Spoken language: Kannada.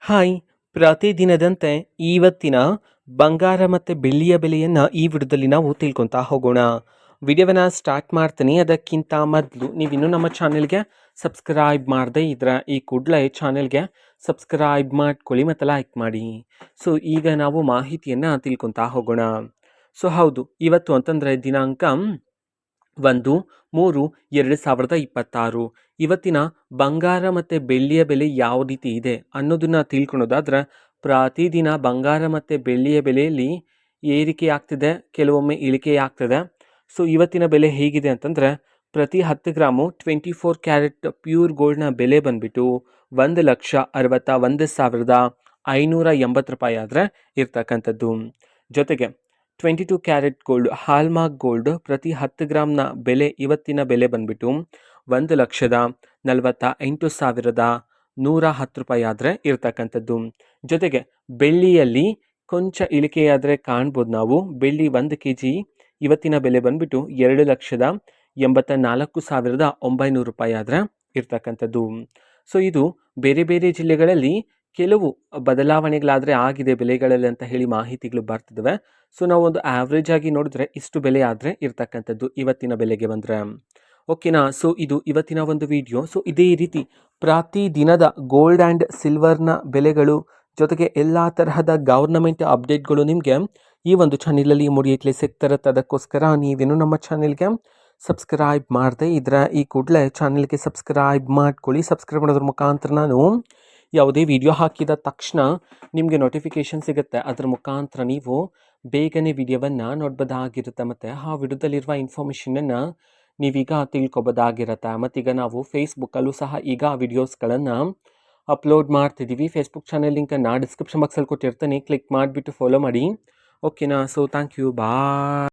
ಹಾಯ್, ಪ್ರತಿದಿನದಂತೆ ಇವತ್ತಿನ ಬಂಗಾರ ಮತ್ತು ಬೆಳ್ಳಿಯ ಬೆಲೆಯನ್ನು ಈ ವಿಡಿಯೋದಲ್ಲಿ ನಾವು ತಿಳ್ಕೊತಾ ಹೋಗೋಣ. ವಿಡಿಯೋವನ್ನು ಸ್ಟಾರ್ಟ್ ಮಾಡ್ತೀನಿ. ಅದಕ್ಕಿಂತ ಮೊದಲು ನೀವಿನ್ನೂ ನಮ್ಮ ಚಾನೆಲ್ಗೆ ಸಬ್ಸ್ಕ್ರೈಬ್ ಮಾಡದೇ ಇದ್ರೆ ಈ ಕೂಡಲೇ ಚಾನೆಲ್ಗೆ ಸಬ್ಸ್ಕ್ರೈಬ್ ಮಾಡ್ಕೊಳ್ಳಿ ಮತ್ತು ಲೈಕ್ ಮಾಡಿ. ಸೊ ಈಗ ನಾವು ಮಾಹಿತಿಯನ್ನು ತಿಳ್ಕೊತಾ ಹೋಗೋಣ. ಸೊ ಹೌದು, ಇವತ್ತು ಅಂತಂದರೆ ದಿನಾಂಕ 1/3/2026. ಇವತ್ತಿನ ಬಂಗಾರ ಮತ್ತು ಬೆಳ್ಳಿಯ ಬೆಲೆ ಯಾವ ರೀತಿ ಇದೆ ಅನ್ನೋದನ್ನು ತಿಳ್ಕೊಳೋದಾದ್ರೆ, ಪ್ರತಿದಿನ ಬಂಗಾರ ಮತ್ತು ಬೆಳ್ಳಿಯ ಬೆಲೆಯಲ್ಲಿ ಏರಿಕೆ ಆಗ್ತಿದೆ, ಕೆಲವೊಮ್ಮೆ ಇಳಿಕೆ ಆಗ್ತದೆ. ಸೊ ಇವತ್ತಿನ ಬೆಲೆ ಹೇಗಿದೆ ಅಂತಂದರೆ, ಪ್ರತಿ 10 ಗ್ರಾಮು 24 ಕ್ಯಾರೆಟ್ ಪ್ಯೂರ್ ಗೋಲ್ಡ್ನ ಬೆಲೆ ಬಂದುಬಿಟ್ಟು 1,61,580 ರೂಪಾಯಿ ಆದರೆ ಇರ್ತಕ್ಕಂಥದ್ದು. ಜೊತೆಗೆ 22 ಕ್ಯಾರೆಟ್ ಗೋಲ್ಡ್ ಹಾಲ್ಮಾರ್ಕ್ ಗೋಲ್ಡ್ ಪ್ರತಿ 10 ಗ್ರಾಮ್ನ ಬೆಲೆ ಇವತ್ತಿನ ಬೆಲೆ ಬಂದುಬಿಟ್ಟು 1,48,110 ರೂಪಾಯಿ ಆದರೆ ಇರ್ತಕ್ಕಂಥದ್ದು. ಜೊತೆಗೆ ಬೆಳ್ಳಿಯಲ್ಲಿ ಕೊಂಚ ಇಳಿಕೆಯಾದರೆ ಕಾಣ್ಬೋದು ನಾವು. ಬೆಳ್ಳಿ 1 kg ಇವತ್ತಿನ ಬೆಲೆ ಬಂದುಬಿಟ್ಟು 2,84,900 ರೂಪಾಯಿ ಆದರೆ ಇರ್ತಕ್ಕಂಥದ್ದು. ಸೊ ಇದು ಬೇರೆ ಬೇರೆ ಜಿಲ್ಲೆಗಳಲ್ಲಿ ಕೆಲವು ಬದಲಾವಣೆಗಳಾದರೆ ಆಗಿದೆ ಬೆಲೆಗಳಲ್ಲಿ ಅಂತ ಹೇಳಿ ಮಾಹಿತಿಗಳು ಬರ್ತಿದ್ದಾವೆ. ಸೊ ನಾವು ಒಂದು ಆವ್ರೇಜ್ ಆಗಿ ನೋಡಿದ್ರೆ ಇಷ್ಟು ಬೆಲೆ ಆದರೆ ಇರ್ತಕ್ಕಂಥದ್ದು ಇವತ್ತಿನ ಬೆಲೆಗೆ ಬಂದರೆ. ಓಕೆನಾ? ಸೊ ಇದು ಇವತ್ತಿನ ಒಂದು ವಿಡಿಯೋ. ಸೊ ಇದೇ ರೀತಿ ಪ್ರತಿ ದಿನದ ಗೋಲ್ಡ್ ಆ್ಯಂಡ್ ಸಿಲ್ವರ್ನ ಬೆಲೆಗಳು ಜೊತೆಗೆ ಎಲ್ಲ ತರಹದ ಗೌರ್ನಮೆಂಟ್ ಅಪ್ಡೇಟ್ಗಳು ನಿಮಗೆ ಈ ಒಂದು ಚಾನಲಲ್ಲಿ ಮುಡಿಯತ್ಲೆ ಸಿಗ್ತಿರುತ್ತೆ. ಅದಕ್ಕೋಸ್ಕರ ನೀವೇನು ನಮ್ಮ ಚಾನೆಲ್ಗೆ ಸಬ್ಸ್ಕ್ರೈಬ್ ಮಾಡದೆ ಇದ್ರೆ ಈ ಕೂಡಲೇ ಚಾನಲ್ಗೆ ಸಬ್ಸ್ಕ್ರೈಬ್ ಮಾಡ್ಕೊಳ್ಳಿ. ಸಬ್ಸ್ಕ್ರೈಬ್ ಮಾಡೋದ್ರ ಮುಖಾಂತರ ನಾನು ಯಾವುದೇ ವಿಡಿಯೋ ಹಾಕಿದ ತಕ್ಷಣ ನಿಮಗೆ ನೋಟಿಫಿಕೇಷನ್ ಸಿಗುತ್ತೆ. ಅದರ ಮುಖಾಂತರ ನೀವು ಬೇಗನೆ ವಿಡಿಯೋವನ್ನು ನೋಡ್ಬೋದಾಗಿರುತ್ತೆ ಮತ್ತು ಆ ವಿಡಿಯೋದಲ್ಲಿರುವ ಇನ್ಫಾರ್ಮೇಷನನ್ನು ನೀವೀಗ ತಿಳ್ಕೊಬೋದಾಗಿರುತ್ತೆ. ಮತ್ತೀಗ ನಾವು ಫೇಸ್ಬುಕ್ಕಲ್ಲೂ ಸಹ ಈಗ ವಿಡಿಯೋಸ್ಗಳನ್ನು ಅಪ್ಲೋಡ್ ಮಾಡ್ತಿದ್ದೀವಿ. ಫೇಸ್ಬುಕ್ ಚಾನಲ್ ಲಿಂಕನ್ನು ಡಿಸ್ಕ್ರಿಪ್ಷನ್ ಬಾಕ್ಸಲ್ಲಿ ಕೊಟ್ಟಿರ್ತೀನಿ, ಕ್ಲಿಕ್ ಮಾಡಿಬಿಟ್ಟು ಫಾಲೋ ಮಾಡಿ. ಓಕೆನಾ? So thank you, bye.